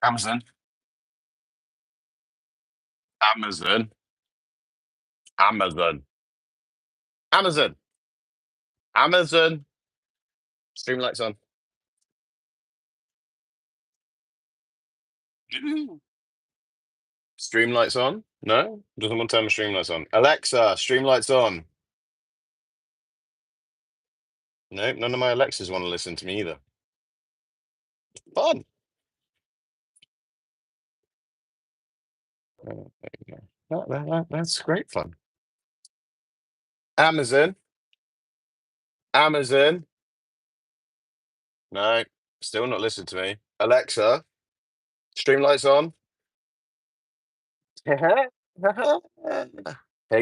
Amazon, Amazon, Amazon, Amazon, Amazon. Stream lights on. Stream lights on? No? Doesn't want to turn the stream lights on. Alexa, stream lights on. No, none of my Alexas want to listen to me either. Fun. There you go. That's great fun. Amazon, Amazon. No, still not listening to me. Alexa, stream lights on. Hey,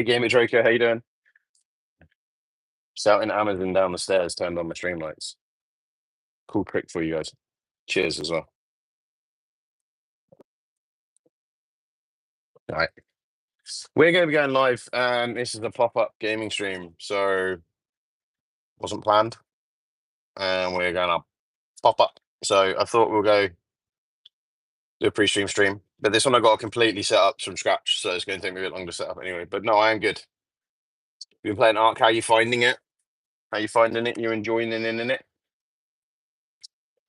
Gamer Draco, how you doing? Shouting Amazon down the stairs, turned on my stream lights. Cool trick for you guys. Cheers as well. All right. We're going to be going live. This is a pop-up gaming stream, so wasn't planned. And we're going to pop up. So I thought we'll go do a pre-stream stream. But this one I got to completely set up from scratch, so it's going to take me a bit longer to set up anyway. But no, I am good. You've been playing Ark. How you finding it? How you finding it? You enjoying it?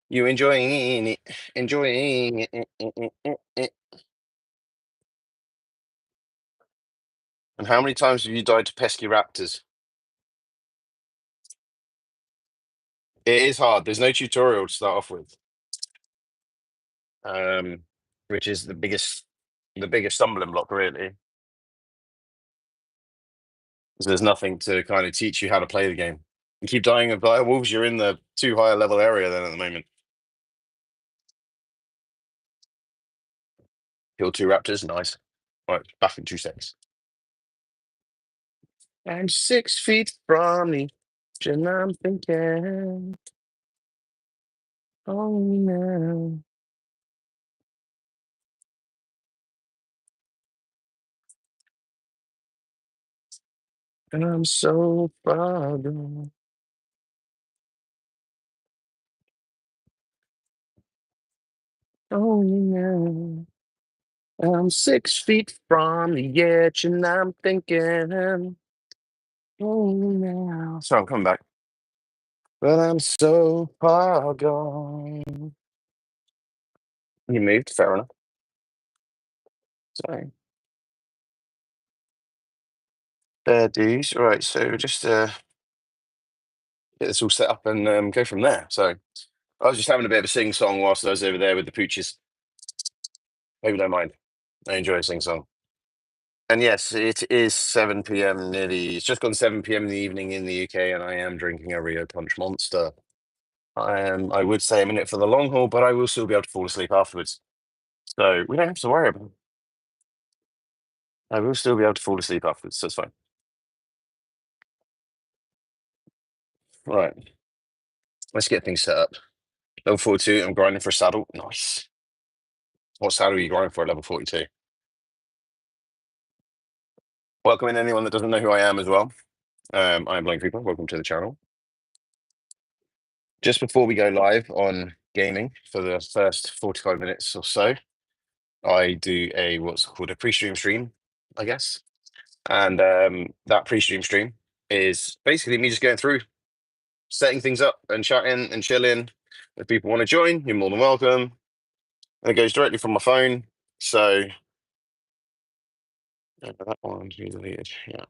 You enjoying it? Enjoying it. And how many times have you died to pesky raptors? It is hard. There's no tutorial to start off with, which is the biggest stumbling block, really. 'Cause there's nothing to kind of teach you how to play the game. You keep dying of dire wolves, you're in the too high a level area then at the moment. Kill two raptors, nice. Right, back in 2 seconds. I'm 6 feet from the and I'm thinking, oh no. And I'm so far gone. Oh no. I'm 6 feet from the edge and I'm thinking, oh no. So I'm coming back. But I'm so far gone. You moved, fair enough. Sorry. Fair dues. All right, so just get this all set up and go from there. So I was just having a bit of a sing song whilst I was over there with the pooches. Hope you don't mind. I enjoy sing song. And yes, it is 7 p.m. nearly. It's just gone 7 p.m. in the evening in the UK, and I am drinking a Rio Punch Monster. I would say I'm in it for the long haul, but I will still be able to fall asleep afterwards. So we don't have to worry about it. I will still be able to fall asleep afterwards, so it's fine. Right. Let's get things set up. Level 42, I'm grinding for a saddle. Nice. What saddle are you grinding for at level 42? Welcome in anyone that doesn't know who I am as well. I'm Blank Creeper. Welcome to the channel. Just before we go live on gaming for the first 45 minutes or so, I do what's called a pre-stream stream, I guess. And that pre-stream stream is basically me just going through, setting things up and chatting and chilling. If people want to join, you're more than welcome. And it goes directly from my phone. So that one's been deleted. Yeah.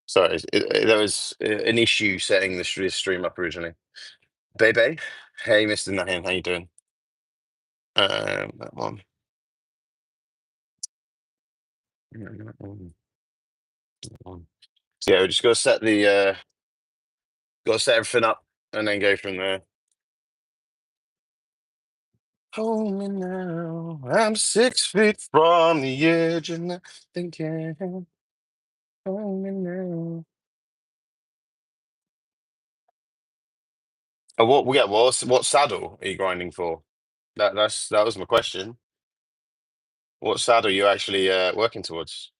Sorry, there was an issue setting this stream up originally. Bebe, hey, Mr. Nahin, how you doing? That one. That one. So yeah, we just got to set everything up and then go from there. Hold me now. I'm 6 feet from the edge and I'm thinking. Hold me now. Oh, what saddle are you grinding for? That was my question. What saddle are you actually working towards?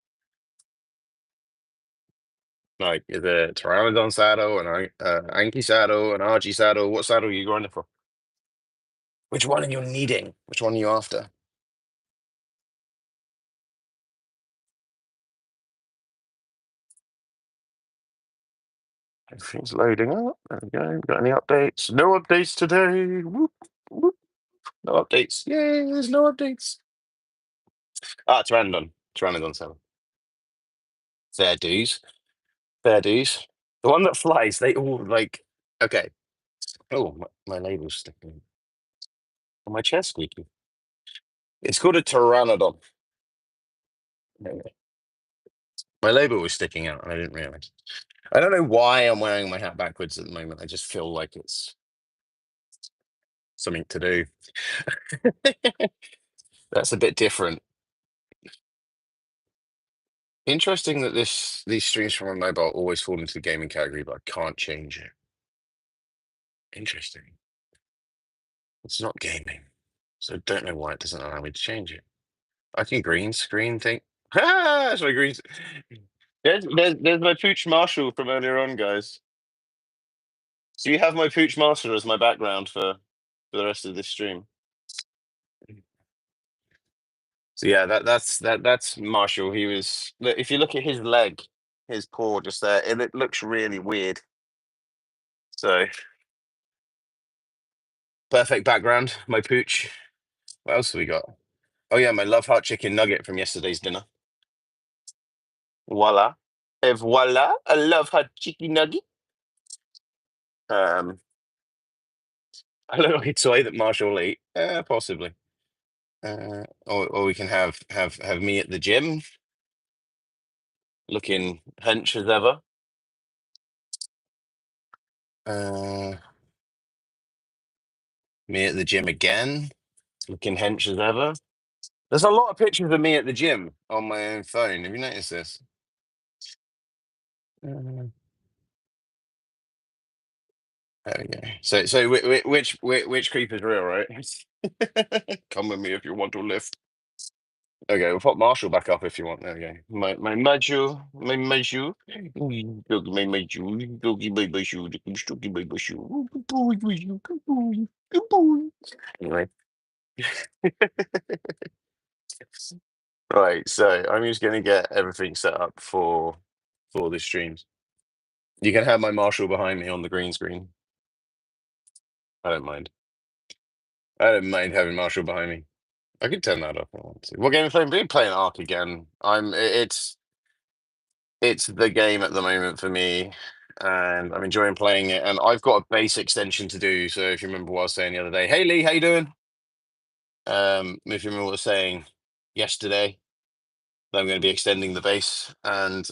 Like, is it a Pteranodon saddle, an Anki saddle, an Archie saddle? What saddle are you grinding for? Which one are you needing? Which one are you after? Everything's loading up. There we go. Got any updates? No updates today. Whoop, whoop. No updates. Yay, there's no updates. Ah, it's random. It's random on 7. Fair dues. Fair dues. The one that flies, they all like. Okay. Oh, my label's sticking on my chest squeaky. It's called a pteranodon. There we go. My label was sticking out, and I didn't realize. I don't know why I'm wearing my hat backwards at the moment. I just feel like it's something to do. That's a bit different. Interesting that these streams from my mobile always fall into the gaming category, but I can't change it. Interesting. It's not gaming, so I don't know why it doesn't allow me to change it. I can green screen thing. Ah, sorry, green. There's my Pooch Marshall from earlier on, guys. So you have my Pooch Marshall as my background for the rest of this stream. So yeah, that's Marshall. He was. If you look at his leg, his paw just there, it looks really weird. So perfect background, my Pooch. What else have we got? Oh yeah, my Love Heart chicken nugget from yesterday's dinner. Voila. Et voila, a Love Heart chicken nugget. Um, a little toy that Marshall will eat. Possibly. Or we can have me at the gym, looking hench as ever. Me at the gym again, looking hench as ever. There's a lot of pictures of me at the gym on my own phone. Have you noticed this? Uh, There we go. So which creep is real, right? Come with me if you want to lift. Okay, we'll put Marshall back up if you want. There we go. My Maju, my Maju, doggy, my Maju, doggy, my Maju, doggy, my Maju. Good boy, Maju, good boy, good boy. Anyway, right. So I'm just gonna get everything set up for the streams. You can have my Marshall behind me on the green screen. I don't mind. I don't mind having Marshall behind me. I could turn that off if I want to. What game are you playing? We're playing Ark again. It's the game at the moment for me, and I'm enjoying playing it. And I've got a base extension to do. So if you remember what I was saying the other day, hey Lee, how you doing? If you remember what I was saying yesterday, that I'm going to be extending the base and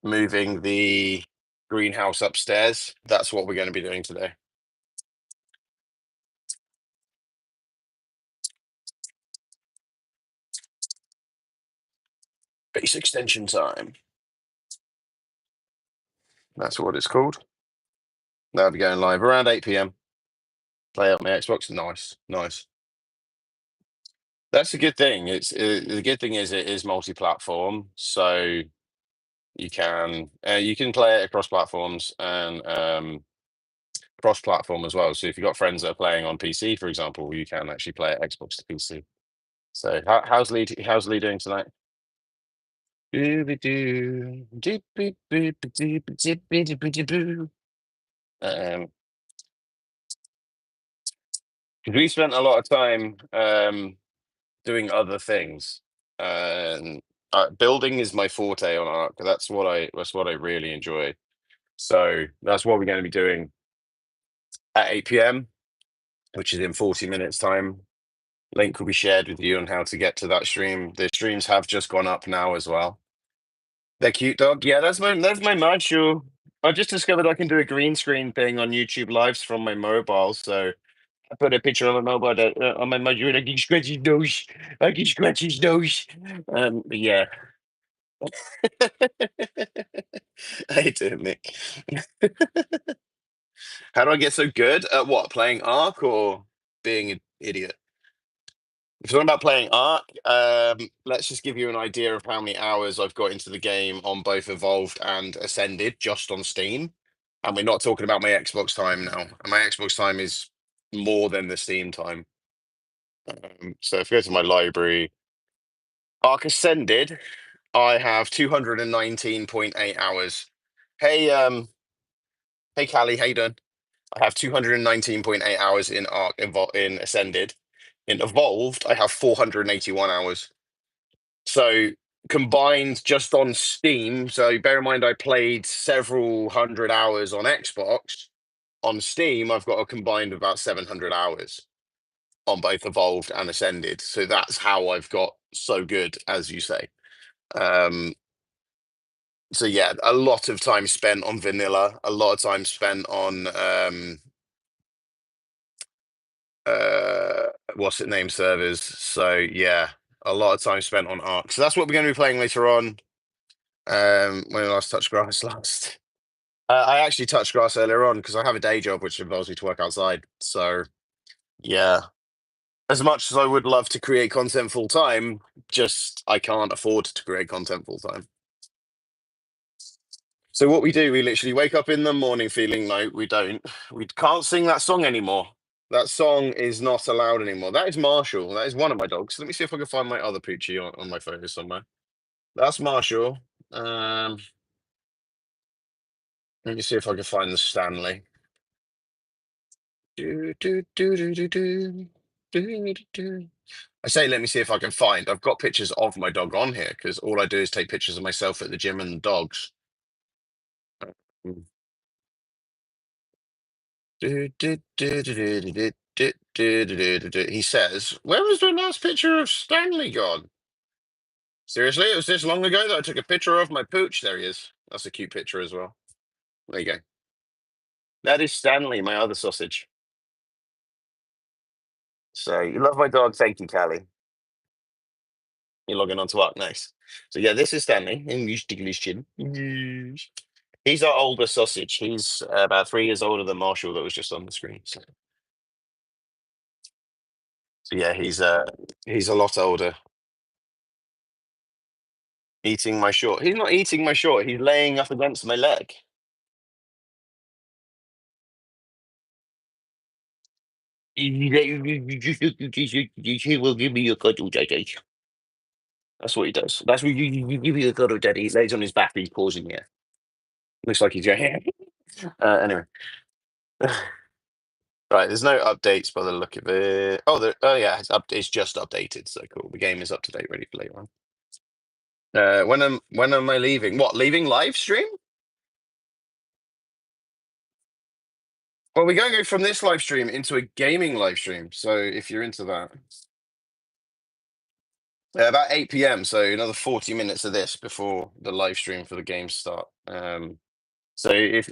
moving the greenhouse upstairs. That's what we're going to be doing today. Base extension time. That's what it's called. That'll be going live around 8 p.m. Play out my Xbox. Nice, nice. That's a good thing. The good thing is it is multi-platform, so you can play it across platforms and cross-platform as well. So if you've got friends that are playing on PC, for example, you can actually play it Xbox to PC. So how's Lee doing tonight? Doo-be-doo, doo-be-doo-be-doo-be-doo-be-doo-be-doo. 'Cause we spent a lot of time doing other things. And building is my forte on Arc. That's what I really enjoy. So that's what we're going to be doing at 8 p.m., which is in 40 minutes time. Link will be shared with you on how to get to that stream. The streams have just gone up now as well. They're cute, dog. Yeah, that's my Machu. I just discovered I can do a green screen thing on YouTube Lives from my mobile. So I put a picture on my mobile on my Machu, and I can scratch his nose. I can scratch his nose. But yeah. How you doing, Nick? How do I get so good at what? Playing Ark or being an idiot? If you're talking about playing Ark, let's just give you an idea of how many hours I've got into the game on both Evolved and Ascended just on Steam. And we're not talking about my Xbox time now. And my Xbox time is more than the Steam time. So if I go to my library, Arc Ascended, I have 219.8 hours. Hey, hey, Callie, how you doing? I have 219.8 hours in in Ascended. In Evolved, I have 481 hours. So combined just on Steam, so bear in mind I played several hundred hours on Xbox. On Steam, I've got a combined of about 700 hours on both Evolved and Ascended. So that's how I've got so good, as you say. Um, so yeah, a lot of time spent on vanilla, a lot of time spent on uh what's it name servers. So yeah, a lot of time spent on Arc. So that's what we're going to be playing later on. When I last touched grass last. I actually touched grass earlier on because I have a day job which involves me to work outside. So yeah, as much as I would love to create content full time, just I can't afford to create content full time. So what we do, we literally wake up in the morning feeling like we can't sing that song anymore. That song is not allowed anymore. That is Marshall. That is one of my dogs. Let me see if I can find my other Poochie on my photo somewhere. That's Marshall. Um, Let me see if I can find the Stanley. Do, do, do, do, do, do, do, do, do. I say, let me see if I can find. I've got pictures of my dog on here because all I do is take pictures of myself at the gym and the dogs. Mm. Do, do, do, do, do, do, do, do, do, do, do, do. He says, "Where was the last picture of Stanley gone? Seriously, it was this long ago that I took a picture of my pooch. There he is. That's a cute picture as well. There you go. That is Stanley, my other sausage. So you love my dog. Thank you, Callie. You're logging on to Arc. Nice. So yeah, this is Stanley. And you tickle his chin. Yes. He's our older sausage. He's about 3 years older than Marshall that was just on the screen. So yeah, he's a lot older. Eating my short. He's not eating my short. He's laying up against my leg. He will give me a cuddle, daddy. That's what he does. That's what you give me a cuddle, daddy. He lays on his back. He's pausing here. Looks like he's going. Anyway, right. There's no updates by the look of it. Oh, oh yeah, it's just updated. So cool. The game is up to date, ready for later on. When am I leaving? What, leaving live stream? Well, we're going to go from this live stream into a gaming live stream. So if you're into that, about 8 p.m. So another 40 minutes of this before the live stream for the games start. So if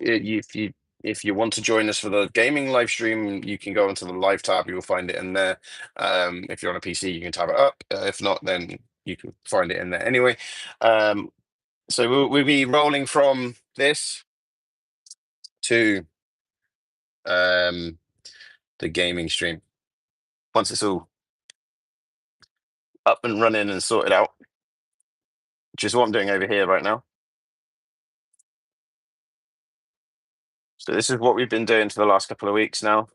you want to join us for the gaming live stream, you can go onto the live tab. You will find it in there. If you're on a PC, you can tab it up. If not, then you can find it in there anyway. So we'll be rolling from this to um, the gaming stream once it's all up and running and sorted out, which is what I'm doing over here right now. So this is what we've been doing for the last couple of weeks now.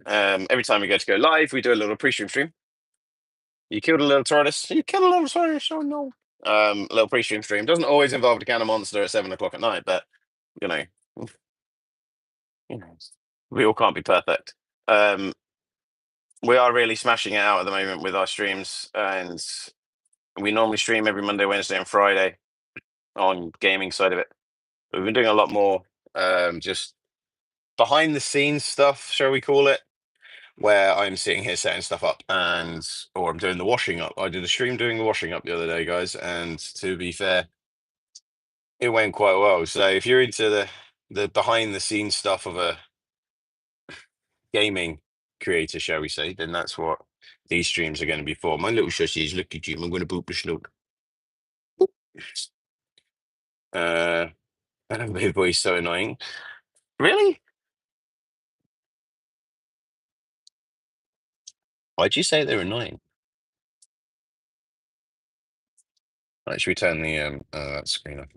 Every time we go live, we do a little pre-stream stream. You killed a little tortoise. You killed a little tortoise. Oh no. A little pre-stream stream doesn't always involve the can of monster at 7 o'clock at night, but you know, you know, we all can't be perfect. We are really smashing it out at the moment with our streams, and we normally stream every Monday, Wednesday, and Friday on gaming side of it. We've been doing a lot more just behind the scenes stuff, shall we call it, where I'm sitting here setting stuff up or I'm doing the washing up. I did a stream doing the washing up the other day, guys, and to be fair, it went quite well. So if you're into the behind the scenes stuff of a gaming creator, shall we say, then that's what these streams are going to be for. My little shussies, look at you. I'm going to boop the snoot. Uh, my voice so annoying. Really? Why'd you say they're annoying? Right, should we turn the that screen up?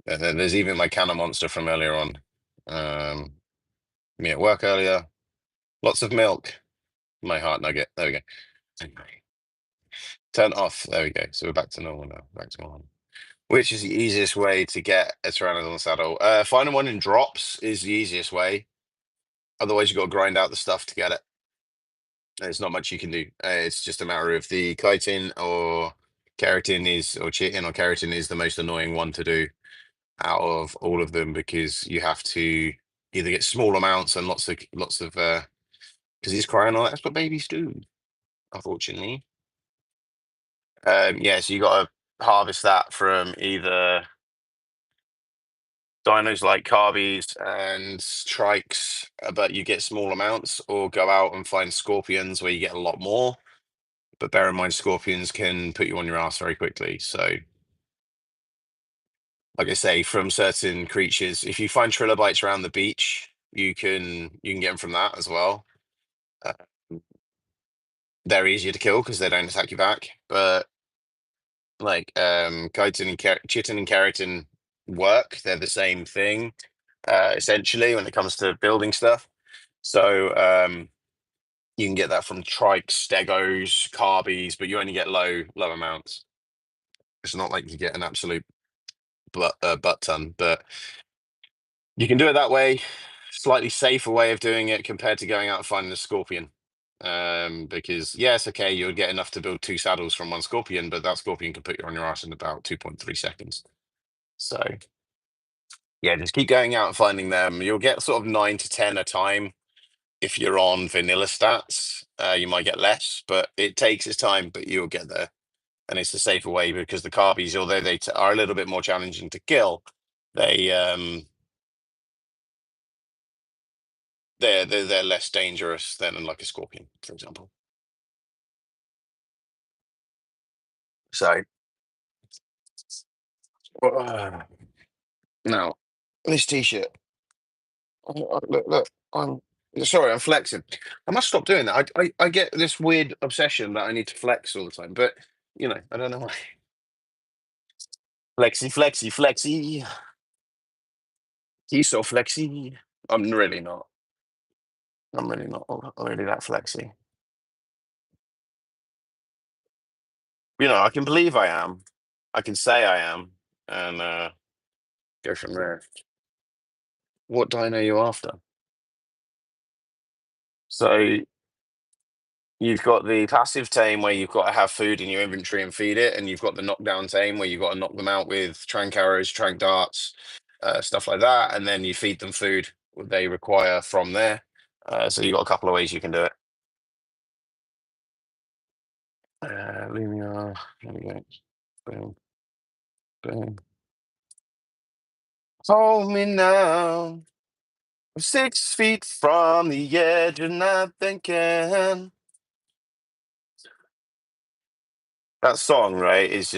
And then there's even my Canna Monster from earlier on. Me at work earlier. Lots of milk. My heart nugget. There we go. Turn off. There we go. So we're back to normal now. Back to normal. Which is the easiest way to get a Pteranodon saddle? Finding one in drops is the easiest way. Otherwise, you've got to grind out the stuff to get it. There's not much you can do. It's just a matter of the chitin or chitin or keratin is the most annoying one to do out of all of them because you have to either get small amounts and lots of because he's crying all that's what babies do, unfortunately. Yeah, so you got to harvest that from either dinos like carbies and trikes, but you get small amounts, or go out and find scorpions where you get a lot more. But bear in mind, scorpions can put you on your ass very quickly. So, like I say, from certain creatures, if you find trilobites around the beach, you can get them from that as well. Uh, they're easier to kill because they don't attack you back. But like chitin and keratin work. They're the same thing, essentially, when it comes to building stuff. So you can get that from trikes, stegos, carbies, but you only get low amounts. It's not like you get an absolute butt ton, but you can do it that way. Slightly safer way of doing it compared to going out and finding a scorpion. Because yes, okay, you'll get enough to build 2 saddles from one scorpion, but that scorpion can put you on your ass in about 2.3 seconds. So yeah, just keep going out and finding them. You'll get sort of 9 to 10 a time. If you're on vanilla stats, you might get less, but it takes its time, but you'll get there. And it's the safer way because the carbies, although are a little bit more challenging to kill, they they're less dangerous than like a scorpion, for example. So now this t-shirt. Look, I'm sorry, I'm flexing. I must stop doing that. I get this weird obsession that I need to flex all the time, but I don't know why. Flexy, flexy, flexy. He's so flexy. I'm really not. I'm really not really that flexy. I can believe I am. I can say I am, and go from there. What dino are you after? So you've got the passive tame where you've got to have food in your inventory and feed it, and you've got the knockdown tame where you've got to knock them out with trank arrows, trank darts, stuff like that, and then you feed them food they require from there. So you've got a couple of ways you can do it. Lumia, there we go. Boom, boom. Hold me now. I'm 6 feet from the edge and I'm thinking. That song, right, is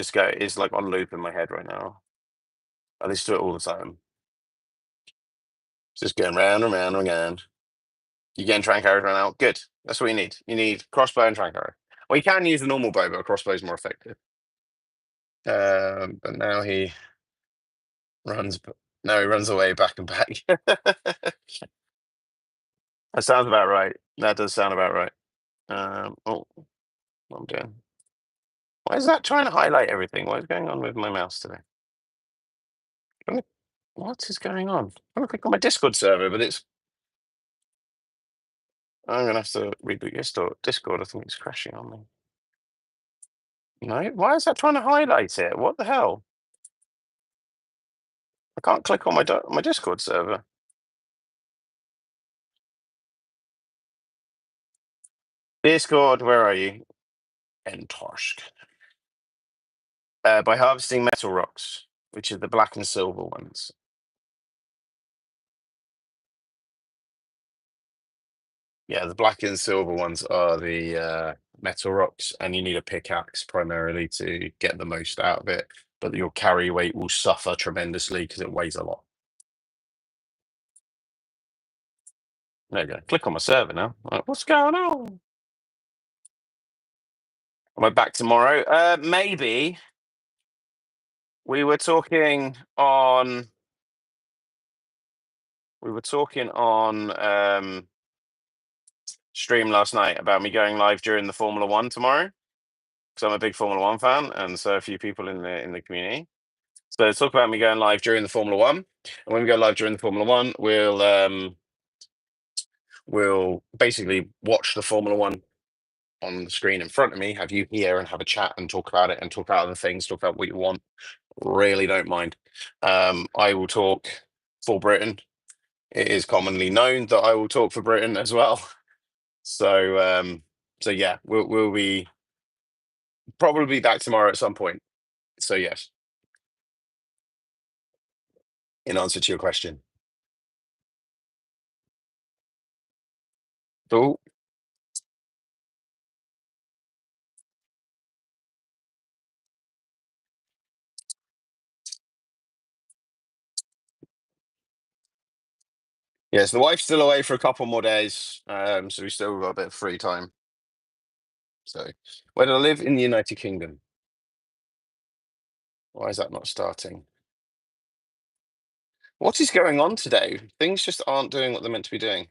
like on loop in my head right now. I listen to it all the time. It's just going round and round and round. You getting trank arrows right now? Good. That's what you need. You need crossbow and trank arrow. Well, you can use the normal bow, but a crossbow is more effective. But now he runs. Now he runs away back and back. That sounds about right. That does sound about right. Oh, what I'm doing. Why is that trying to highlight everything? What is going on with my mouse today? What is going on? I'm gonna click on my Discord server, but I'm gonna have to reboot your Discord. I think it's crashing on me. No, why is that trying to highlight it? What the hell? I can't click on my Discord server. Discord, where are you? Entorsk. By harvesting metal rocks, which are the black and silver ones. Yeah, the black and silver ones are the metal rocks, and you need a pickaxe primarily to get the most out of it. But your carry weight will suffer tremendously because it weighs a lot. There you go. Click on my server now. What's going on? Am I back tomorrow? Maybe. We were talking on. We were talking on stream last night about me going live during the Formula One tomorrow because I'm a big Formula One fan, and so a few people in the community. So let's talk about me going live during the Formula One. And when we go live during the Formula One, we'll basically watch the Formula One on the screen in front of me, have you here, and have a chat and talk about it and talk about other things, talk about what you want. Really don't mind. I will talk for Britain. It is commonly known that I will talk for Britain as well. So yeah, we'll be probably back tomorrow at some point. So yes, in answer to your question. Cool. Yes, the wife's still away for a couple more days, so we still got a bit of free time. So, where do I live? In the United Kingdom. Why is that not starting? What is going on today? Things just aren't doing what they're meant to be doing.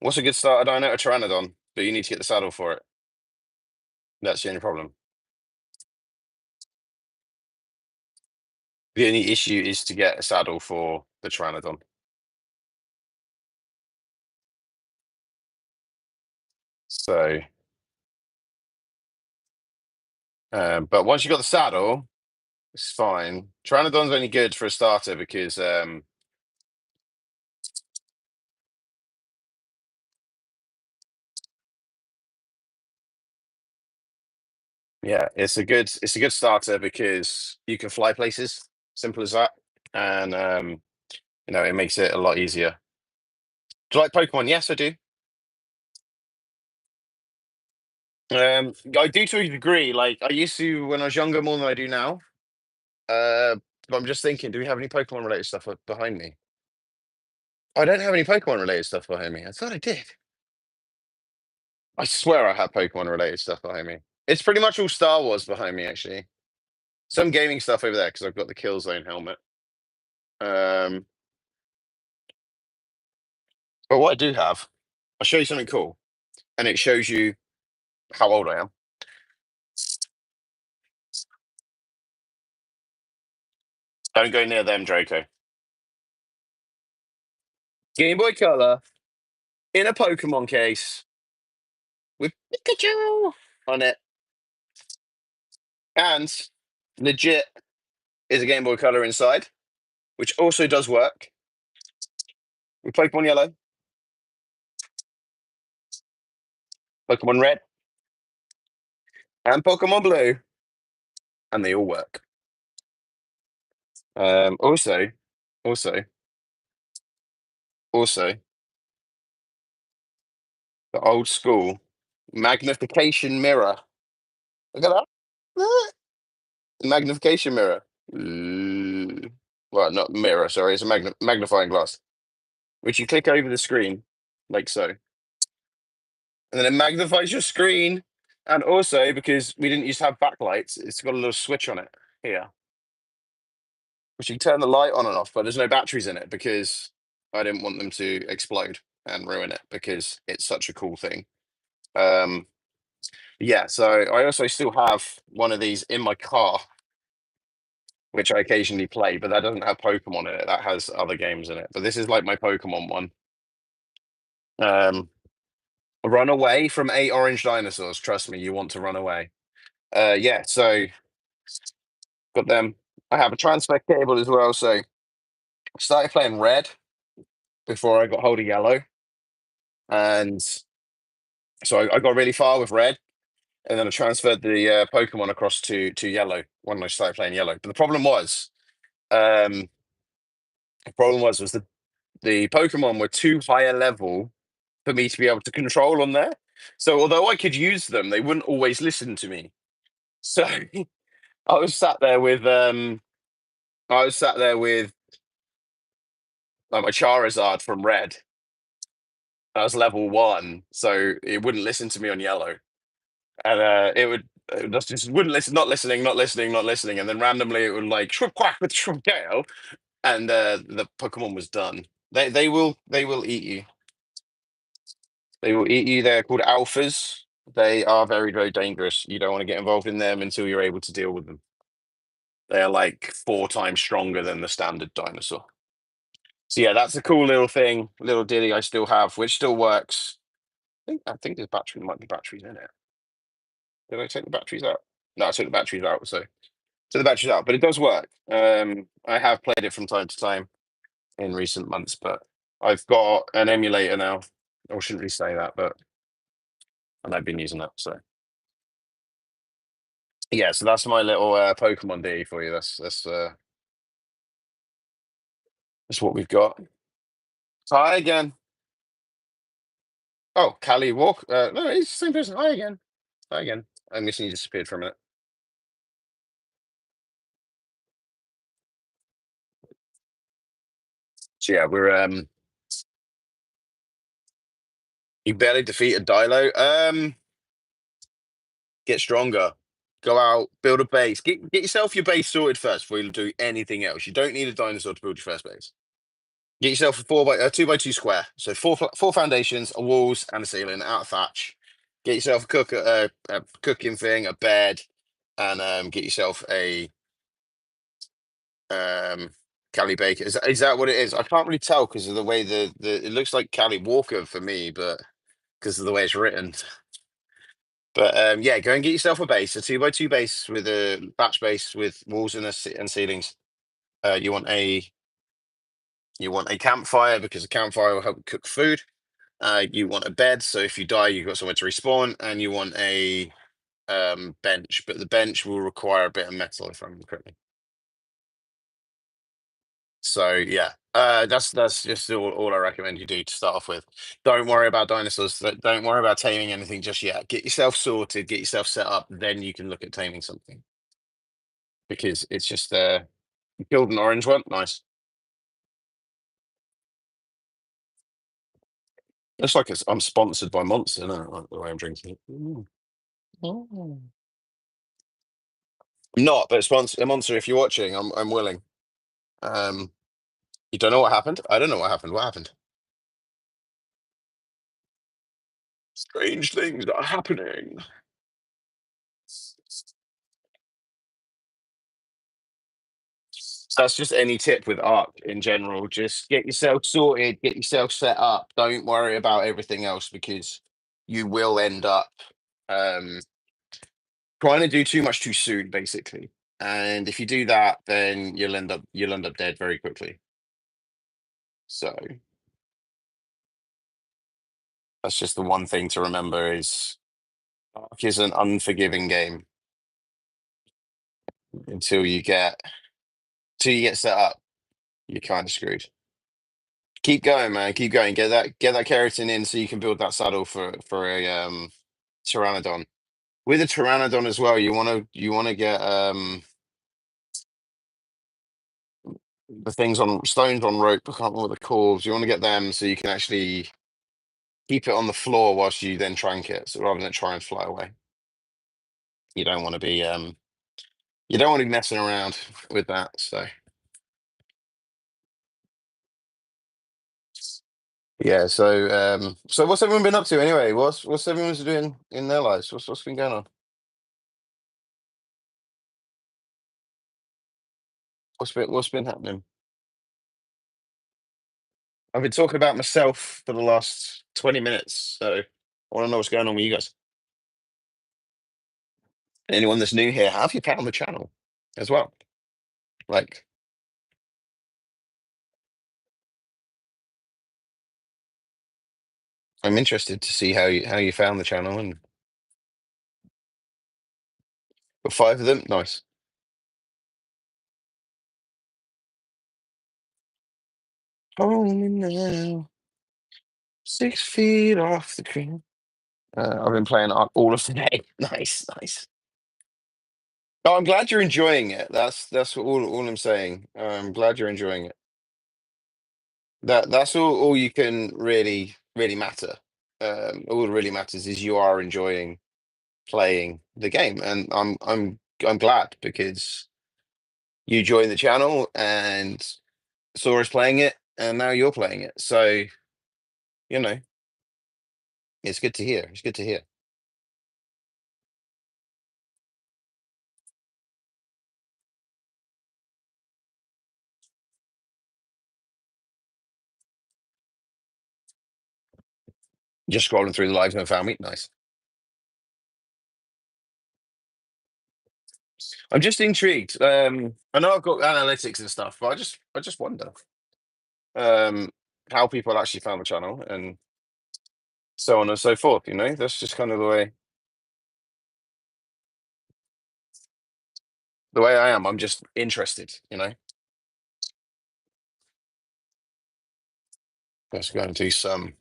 What's a good start? I know a Pteranodon, but you need to get the saddle for it. That's the only problem. The only issue is to get a saddle for the Pteranodon. So, but once you got the saddle, it's fine. Pteranodon's only good for a starter because, yeah, it's a good starter because you can fly places. Simple as that, and it makes it a lot easier. Do you like Pokemon? Yes, I do. I do to a degree. Like I used to when I was younger more than I do now. But I'm just thinking, do we have any Pokemon related stuff behind me? I don't have any Pokemon related stuff behind me. I thought I did. I swear I have Pokemon related stuff behind me. It's pretty much all Star Wars behind me, actually. Some gaming stuff over there because I've got the Killzone helmet. Um, but what I do have, I'll show you something cool, and it shows you how old I am. Don't go near them, Draco. Game Boy Color in a Pokemon case with Pikachu on it, and legit is a Game Boy Color inside, which also does work with Pokemon Yellow, Pokemon Red, and Pokemon Blue, and they all work. Also, also, also, the old school magnification mirror. Look at that. The magnification mirror. Ooh. Well, not mirror, sorry, it's a magnifying glass, which you click over the screen, like so. And then it magnifies your screen. And also, because we didn't used to have backlights, it's got a little switch on it here, which you turn the light on and off, but there's no batteries in it because I didn't want them to explode and ruin it because it's such a cool thing. Um, yeah, so I also still have one of these in my car, which I occasionally play, but that doesn't have Pokemon in it. That has other games in it. But this is like my Pokemon one. Um, Run away from 8 orange dinosaurs. Trust me, you want to run away. Yeah, so got them. I have a transfer cable as well. So I started playing red before I got hold of yellow. And so I got really far with red. And then I transferred the Pokemon across to yellow when I started playing yellow. But um, the problem was the Pokemon were too high a level for me to be able to control on there. So although I could use them, they wouldn't always listen to me. So I was sat there with I was sat there with like my Charizard from Red. I was level 1, so it wouldn't listen to me on Yellow, and it would That's just wouldn't listen, not listening, not listening, not listening, and then randomly it would like shrimp quack with shrimp tail, and the Pokemon was done. They will eat you. They will eat you. They're called alphas. They are very, very dangerous. You don't want to get involved in them until you're able to deal with them. They are like 4 times stronger than the standard dinosaur. So yeah, that's a cool little thing, little ditty I still have, which still works. I think there's battery. There might be batteries in it. Did I take the batteries out? No, I took the batteries out. So the batteries out, but it does work. I have played it from time to time in recent months, but I've got an emulator now. I shouldn't really say that, but and I've been using that. So yeah, so that's my little Pokemon ditty for you. That's what we've got. Hi again. Oh, Callie Walk. No, he's the same person. Hi again. Hi again. I'm guessing you disappeared for a minute. So yeah, we're you barely defeated Dilo. Get stronger. Go out, build a base. Get yourself your base sorted first before you do anything else. You don't need a dinosaur to build your first base. Get yourself a 2 by 2 square. So four foundations, a walls, and a ceiling out of thatch. Get yourself a cooking thing, a bed, and get yourself a um Cali Baker. Is that what it is? I can't really tell because of the way the it looks like Cali Walker for me, but because of the way it's written. But yeah, go and get yourself a base, a 2 by 2 base with a thatch base with walls and ceilings. You want a campfire because a campfire will help cook food. You want a bed, so if you die, you've got somewhere to respawn, and you want a bench, but the bench will require a bit of metal if I'm correct. So yeah, that's just all I recommend you do to start off with. Don't worry about dinosaurs. Don't worry about taming anything just yet. Get yourself sorted, get yourself set up, then you can look at taming something because it's just you killed an orange one. Nice. It's like I'm sponsored by Monster, no, like the way I'm drinking it. Mm. I'm not, but sponsor Monster. If you're watching, I'm willing. Um, you don't know what happened. I don't know what happened. What happened? Strange things are happening. So that's just any tip with art in general. Just get yourself sorted, get yourself set up. Don't worry about everything else because you will end up um, trying to do too much too soon, basically. And if you do that, then you'll end up dead very quickly. So that's just the one thing to remember is Ark is an unforgiving game until you get set up. You're kind of screwed. Keep going, man. Keep going. Get that keratin in so you can build that saddle for a pteranodon. With a pteranodon as well, you wanna get the things on stones on rope. I can't remember what they're called. You want to get them so you can actually keep it on the floor whilst you then trank it. So rather than it try and fly away, you don't want to be messing around with that. So yeah. So what's everyone been up to anyway? What's everyone's doing in their lives? What's been going on? What's been happening? I've been talking about myself for the last 20 minutes, so I want to know what's going on with you guys. Anyone that's new here, how have you found the channel as well? Like, I'm interested to see how you found the channel and got 5 of them. Nice. Only now, 6 feet off the creek. I've been playing all of the day. Nice, nice. Oh, I'm glad you're enjoying it. That's all I'm saying. I'm glad you're enjoying it. That's all you can really matter. All that really matters is you are enjoying playing the game, and I'm glad because you joined the channel and saw us playing it, and now you're playing it. So you know, it's good to hear. It's good to hear. Just scrolling through the lives and found me. Nice. I'm just intrigued. I know I've got analytics and stuff, but I just wonder um, how people actually found the channel and so on and so forth. That's just kind of the way I am. I'm just interested. Let's go and do some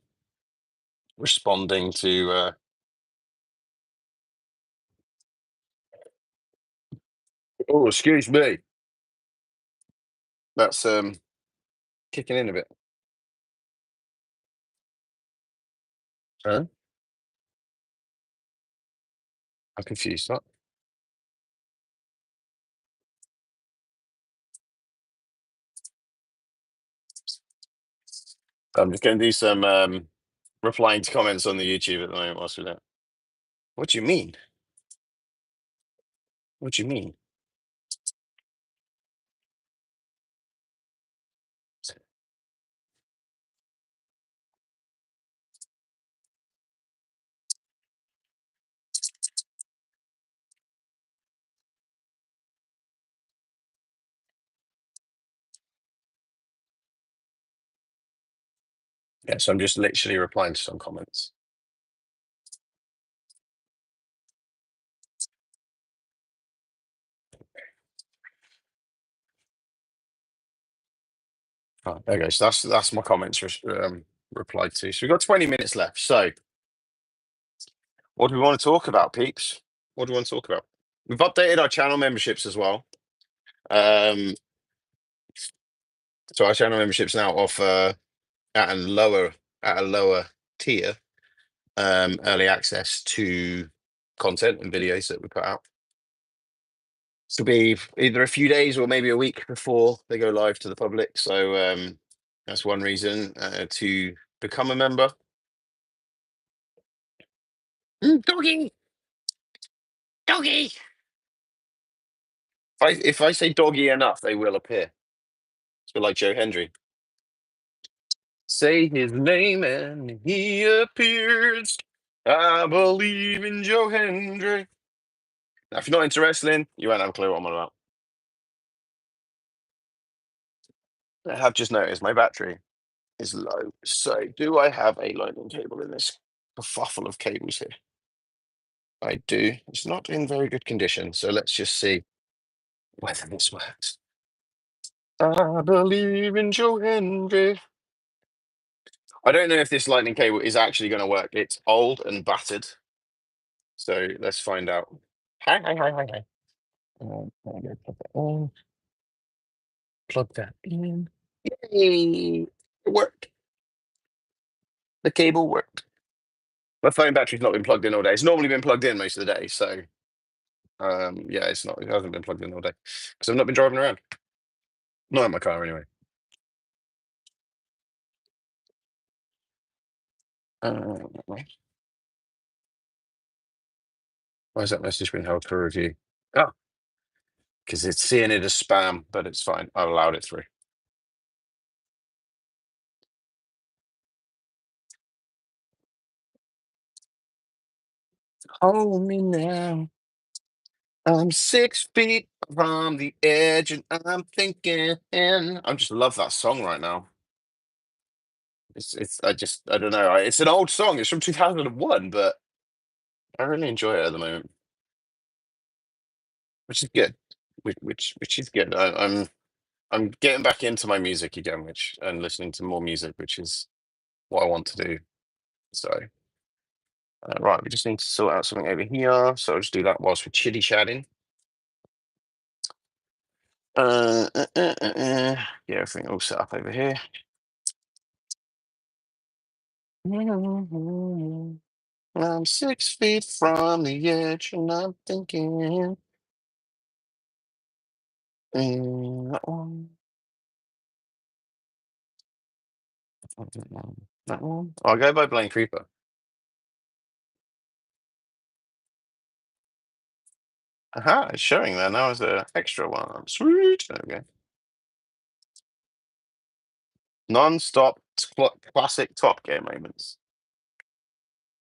responding to. Oh, excuse me. That's kicking in a bit. Huh? I'm confused. What? I'm just going to do some replying to comments on the YouTube at the moment whilst we're there. What do you mean? What do you mean? Yeah, so I'm just literally replying to some comments. Oh, there goes. That's my comments replied to. So we've got 20 minutes left. So what do we want to talk about, peeps? What do we want to talk about? We've updated our channel memberships as well. Um, so our channel memberships now offer at a lower at a lower tier early access to content and videos that we put out. This will be either a few days or maybe a week before they go live to the public. So that's one reason to become a member. Doggy, doggy. If I say doggy enough, they will appear. It's a bit like Joe Hendry. Say his name and he appears. I believe in Joe Hendry. Now, if you're not into wrestling, you won't have a clue what I'm on about. I have just noticed my battery is low. So, do I have a lightning cable in this kerfuffle of cables here? I do. It's not in very good condition. So, let's just see whether this works. I believe in Joe Hendry. I don't know if this lightning cable is actually going to work. It's old and battered. So, let's find out. Hi, hi, hi, hi, hi. I'm gonna plug that in. Plug that in. Yay! It worked. The cable worked. My phone battery's not been plugged in all day. It's normally been plugged in most of the day. So, yeah, it's not. It hasn't been plugged in all day because I've not been driving around. Not in my car anyway. Why is that message been held for review? Oh, because it's seeing it as spam, but it's fine. I've allowed it through. Hold me now. I'm 6 feet from the edge, and I'm thinking. I just love that song right now. I don't know. It's an old song. It's from 2001, but I really enjoy it at the moment, which is good. Which is good. I'm getting back into my music again, and listening to more music, which is what I want to do. So, right, we just need to sort out something over here. So I'll just do that whilst we're chitty chatting. Yeah, everything all set up over here. I'm 6 feet from the edge, and I'm thinking. That one. That one. I'll go by Blaine Creeper. Aha, it's showing there now as an extra one. Sweet. There we go. Non-stop classic Top Gear moments.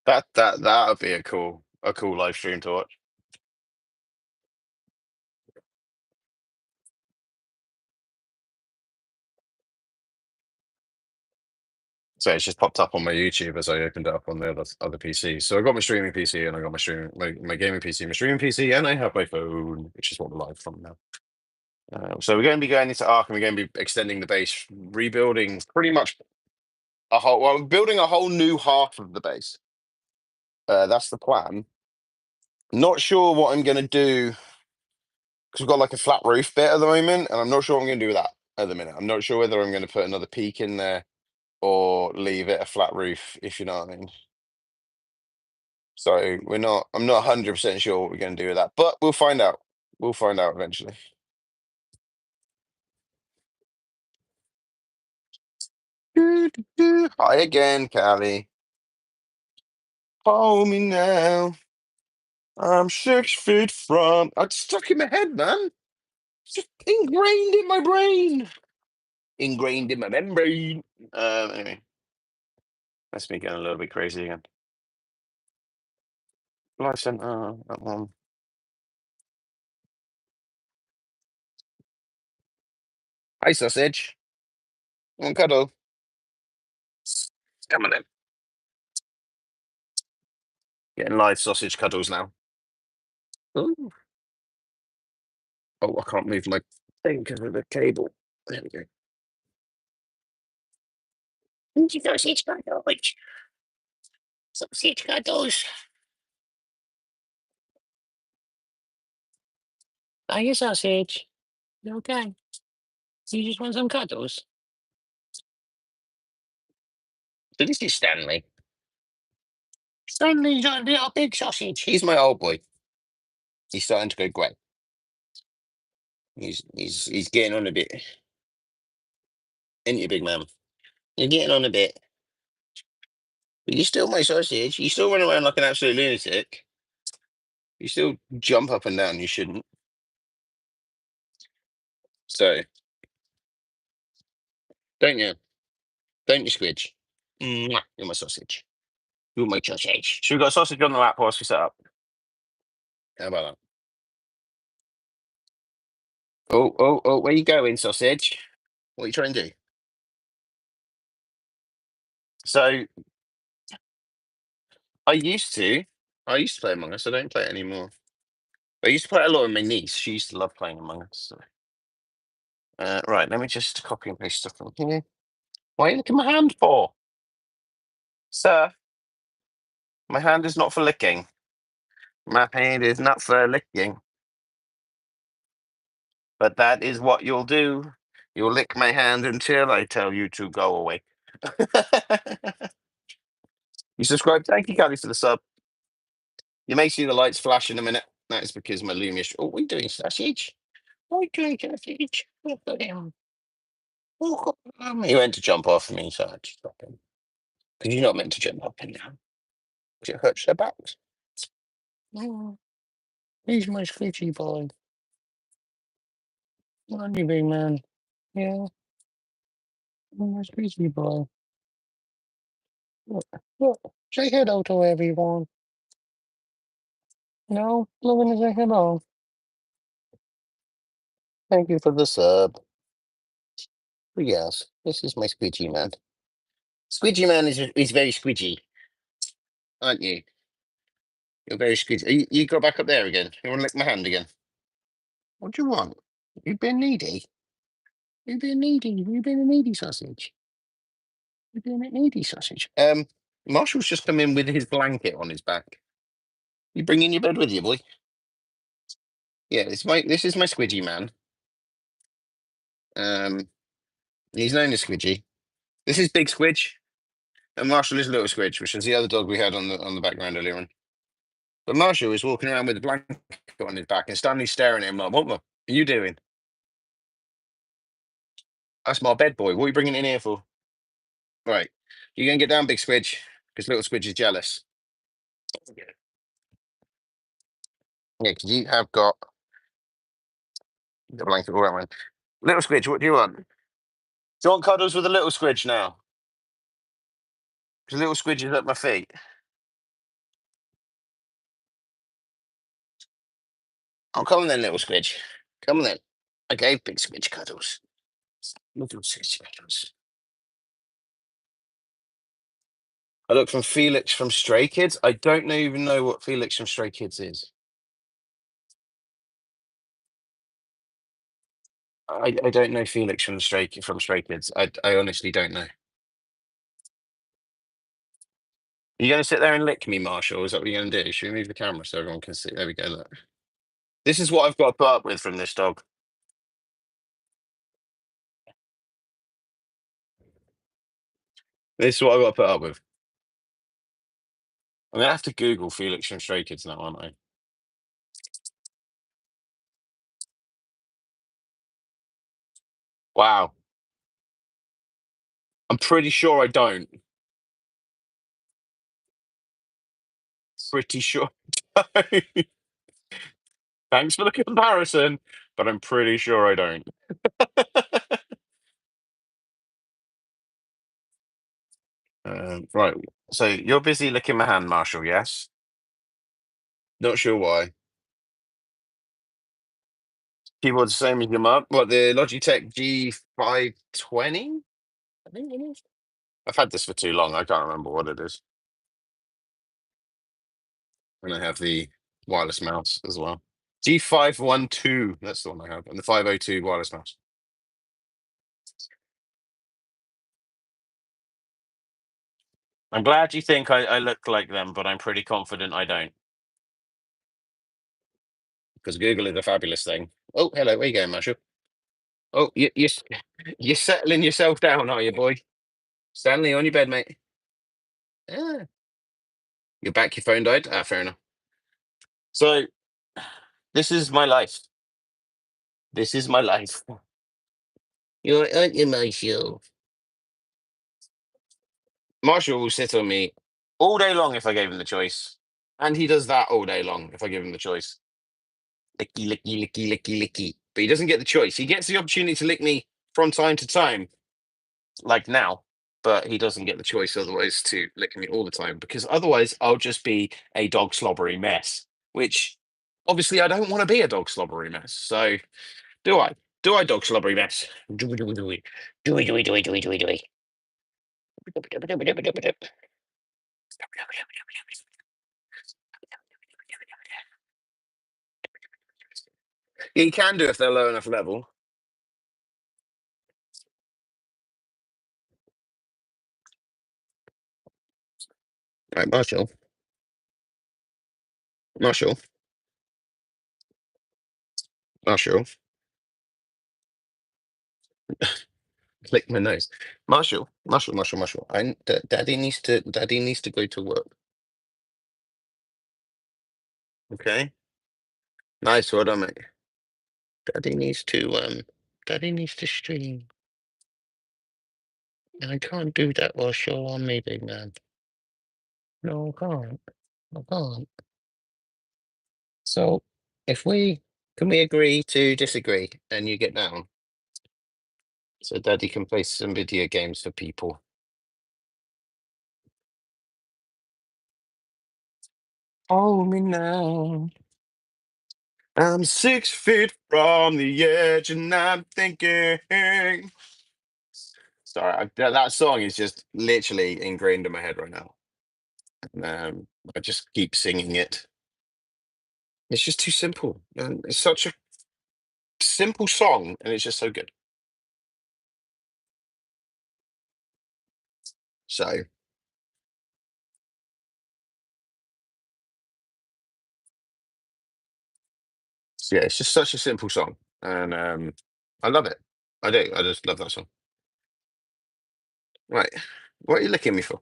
That would be a cool live stream to watch. So it's just popped up on my YouTube as I opened it up on the other PC. So I got my streaming PC and I got my gaming PC, my streaming PC, and I have my phone, which is what we're live from now. So we're going to be going into Ark and we're going to be extending the base, rebuilding pretty much building a whole new half of the base. That's the plan. Not sure what I'm going to do because we've got like a flat roof bit at the moment, and I'm not sure what I'm going to do with that at the minute. I'm not sure whether I'm going to put another peak in there or leave it a flat roof, if you know what I mean. So I'm not 100% sure what we're going to do with that, but we'll find out. We'll find out eventually. Hi again, Callie. Call me now. I'm 6 feet from. It's stuck in my head, man. It's just ingrained in my brain. Ingrained in my membrane. Anyway, that's me getting a little bit crazy again. Life center. That one. Hi, sausage. Come on, cuddle. Come on in. Getting live sausage cuddles now. Ooh. Oh, I can't move my thing because of the cable. There we go. Sausage cuddles. Sausage cuddles. Are you sausage? You okay? You just want some cuddles? So this is Stanley. Stanley's a little big sausage. He's my old boy. He's starting to go grey. He's getting on a bit. Ain't you, big man? You're getting on a bit. But you're still my sausage. You still run around like an absolute lunatic. You still jump up and down. You shouldn't. So, don't you? Don't you, Squidge? Mwah, you're my sausage. You're my sausage. Should we got sausage on the lap whilst we set up? How about that? Oh, where you going, sausage? What are you trying to do? So, I used to. I used to play Among Us. I don't play it anymore. I used to play it a lot with my niece. She used to love playing Among Us. So. Right, let me just copy and paste stuff from here. Why are you licking my hand for? Sir, my hand is not for licking. My hand is not for licking. But that is what you'll do. You'll lick my hand until I tell you to go away. You subscribe. Thank you, Callie, for the sub. You may see the lights flash in a minute. That is because my Lumia. Oh, what are you doing, Sausage? What are you doing, Sausage? Look at him. Look at him. He went to jump off me, so I just stopped him. Because you're not meant to jump up and down. Because it hurts their backs. Oh, he's my squishy boy. Aren't you, big man? Yeah, my squishy boy. Look, look, say hello to everyone. No, Loving to say hello. Thank you for the sub. Yes, this is my squidgy man. Squidgy man is very squidgy, aren't you? You're very squidgy. You go back up there again. You want to lick my hand again? What do you want? You been needy? You been needy? You been a needy sausage? You been a needy sausage? Marshall's just come in with his blanket on his back. You bring in your bed with you, boy. Yeah, this is my squidgy man. He's known as Squidgy. This is Big Squidge. And Marshall is Little Squidge, which is the other dog we had on the background earlier on. But Marshall is walking around with a blanket on his back, and Stanley's staring at him like, "What the are you doing? That's my bed boy. What are you bringing it in here for?" Right, you gonna get down, big Squidge, because Little Squidge is jealous. Yeah, because you have got the blanket all around. Little Squidge, what do you want? Do you want cuddles with a Little Squidge now? Because Little Squidge is at my feet. Oh, come on then, Little Squidge. Come on then. I gave Big Squidge cuddles. Little Squidge cuddles. I look from Felix from Stray Kids. I don't even know what Felix from Stray Kids is. I don't know Felix from Stray Kids. I honestly don't know. You going to sit there and lick me, Marshall? Is that what you're going to do? Should we move the camera so everyone can see? There we go. Look. This is what I've got to put up with from this dog. This is what I've got to put up with. I'm going to have to Google Felix from Stray Kids now, aren't I? Wow. I'm pretty sure I don't. Pretty sure I don't. Thanks for the comparison, but I'm pretty sure I don't. Right. So you're busy licking my hand, Marshall, yes? Not sure why. Keyboard's the same as your mum. What, the Logitech G520? I think it is. I've had this for too long. I can't remember what it is. And I have the wireless mouse as well. G512. That's the one I have. And the 502 wireless mouse. I'm glad you think I look like them, but I'm pretty confident I don't. Because Google is a fabulous thing. Oh, hello. Where you going, Marshall? Oh, you're settling yourself down, are you, boy? Stanley, on your bed, mate. Yeah. You're back. Your phone died. Ah, fair enough. So this is my life. This is my life. You're aren't you, Marshall? Marshall will sit on me all day long if I gave him the choice, and he does that all day long if I give him the choice. Licky, licky, licky, licky, licky. But he doesn't get the choice. He gets the opportunity to lick me from time to time, like now, but he doesn't get the choice otherwise to lick me all the time because otherwise I'll just be a dog slobbery mess, which obviously I don't want to be a dog slobbery mess. So do I? Do I dog slobbery mess? Do we, do we, do we? Do we, do we, do we, do we, do we, do we? Yeah, you can do if they're low enough level. Right, Marshall. Marshall. Marshall. Click my nose. Marshall. Marshall. Marshall. Marshall. Daddy needs to go to work. Okay. Nice. Well done, mate. Daddy needs to stream. I can't do that whilst you're on me, big man. No, I can't. I can't. So if we can we agree to disagree and you get down so daddy can play some video games for people. Hold me now. I'm 6 feet from the edge and I'm thinking. Sorry, that song is just literally ingrained in my head right now. And, I just keep singing it. It's just too simple. And it's such a simple song and it's just so good. So, yeah, it's just such a simple song. And I love it. I do. I just love that song. Right. What are you looking at me for?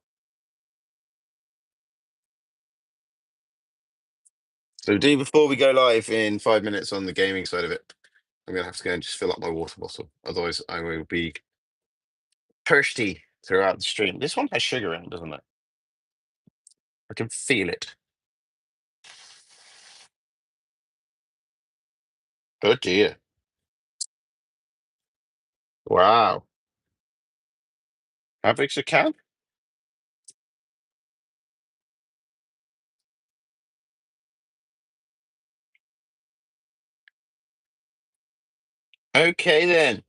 So, D, before we go live in 5 minutes on the gaming side of it, I'm going to have to go and just fill up my water bottle. Otherwise, I will be thirsty throughout the stream. This one has sugar in it, doesn't it? I can feel it. Oh, dear. Wow. How big's a can? Okay, then.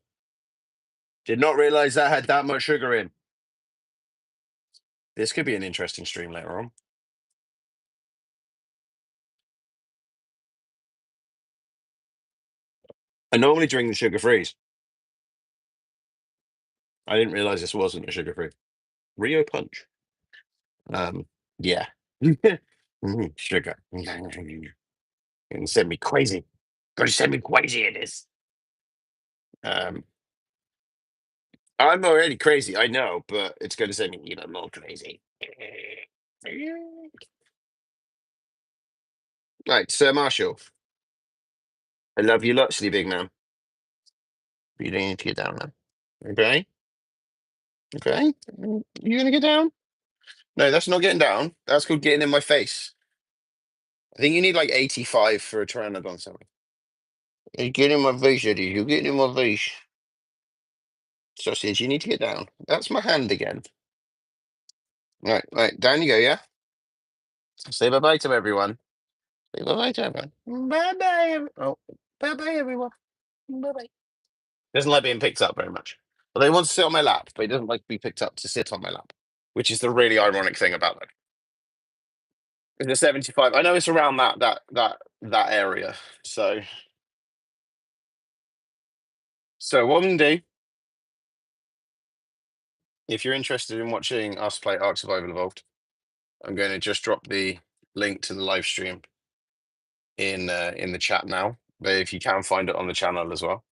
Did not realize that had that much sugar in. This could be an interesting stream later on. I normally drink the sugar freeze. I didn't realize this wasn't a sugar free. Rio Punch. Yeah. Sugar. And send me crazy. Gonna send me crazy it is. I'm already crazy, I know, but it's gonna send me even more crazy. Right, Sir Marshall. I love you lots, big man. You don't need to get down now. Okay? Okay? You gonna get down? No, that's not getting down. That's called getting in my face. I think you need like 85 for a pteranodon something. You get in my face, Eddie. You get in my face. Sausage, you need to get down. That's my hand again. Right, right, down you go, yeah? Say bye-bye to everyone. Say bye-bye to everyone. Bye-bye. Oh, bye-bye, everyone. Bye-bye. Doesn't like being picked up very much. Well, he wants to sit on my lap, but he doesn't like to be picked up to sit on my lap, which is the really ironic thing about that. It's a 75. I know it's around that area. So what I'm gonna do, if you're interested in watching us play Ark Survival Evolved, I'm going to just drop the link to the live stream in the chat now. But if you can find it on the channel as well.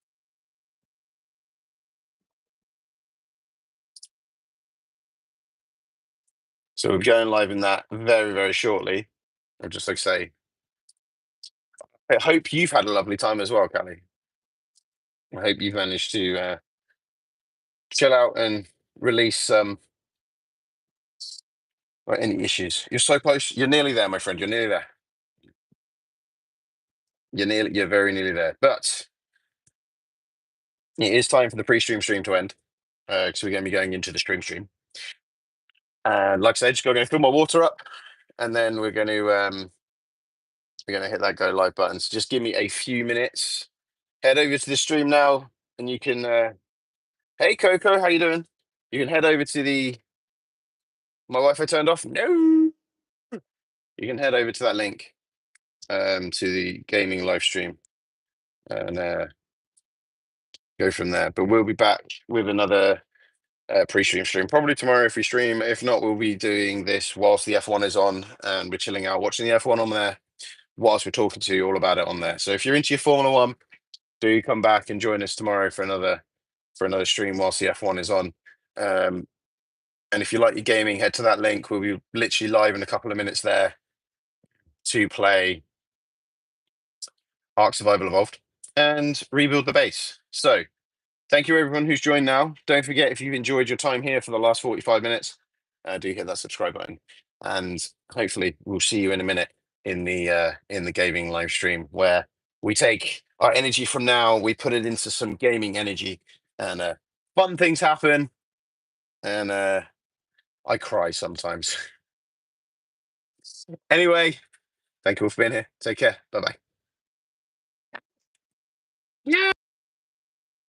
So we're going live in that very, very shortly. I'll just like say, I hope you've had a lovely time as well, Callie. I hope you've managed to chill out and release any issues. You're so close. You're nearly there, my friend. You're nearly there. You're very nearly there. But it is time for the pre-stream stream to end. Because we're going to be going into the stream. And like I said, just going to fill my water up, and then we're going to hit that go live button. So just give me a few minutes. Head over to the stream now, and you can. Hey Coco, how you doing? You can head over to the. My Wi-Fi turned off. No. You can head over to that link, to the gaming live stream, and go from there. But we'll be back with another pre-stream stream probably tomorrow if we stream. If not, we'll be doing this whilst the F1 is on, and we're chilling out watching the F1 on there whilst we're talking to you all about it on there. So if you're into your Formula One, do come back and join us tomorrow for another stream whilst the F1 is on. And if you like your gaming, head to that link. We'll be literally live in a couple of minutes there to play Ark Survival Evolved and rebuild the base. So thank you everyone who's joined now. Don't forget, if you've enjoyed your time here for the last 45 minutes, do hit that subscribe button. And hopefully we'll see you in a minute in the gaming live stream, where we take our energy from now, we put it into some gaming energy, and fun things happen. And I cry sometimes. Anyway, thank you all for being here. Take care. Bye-bye. Yeah.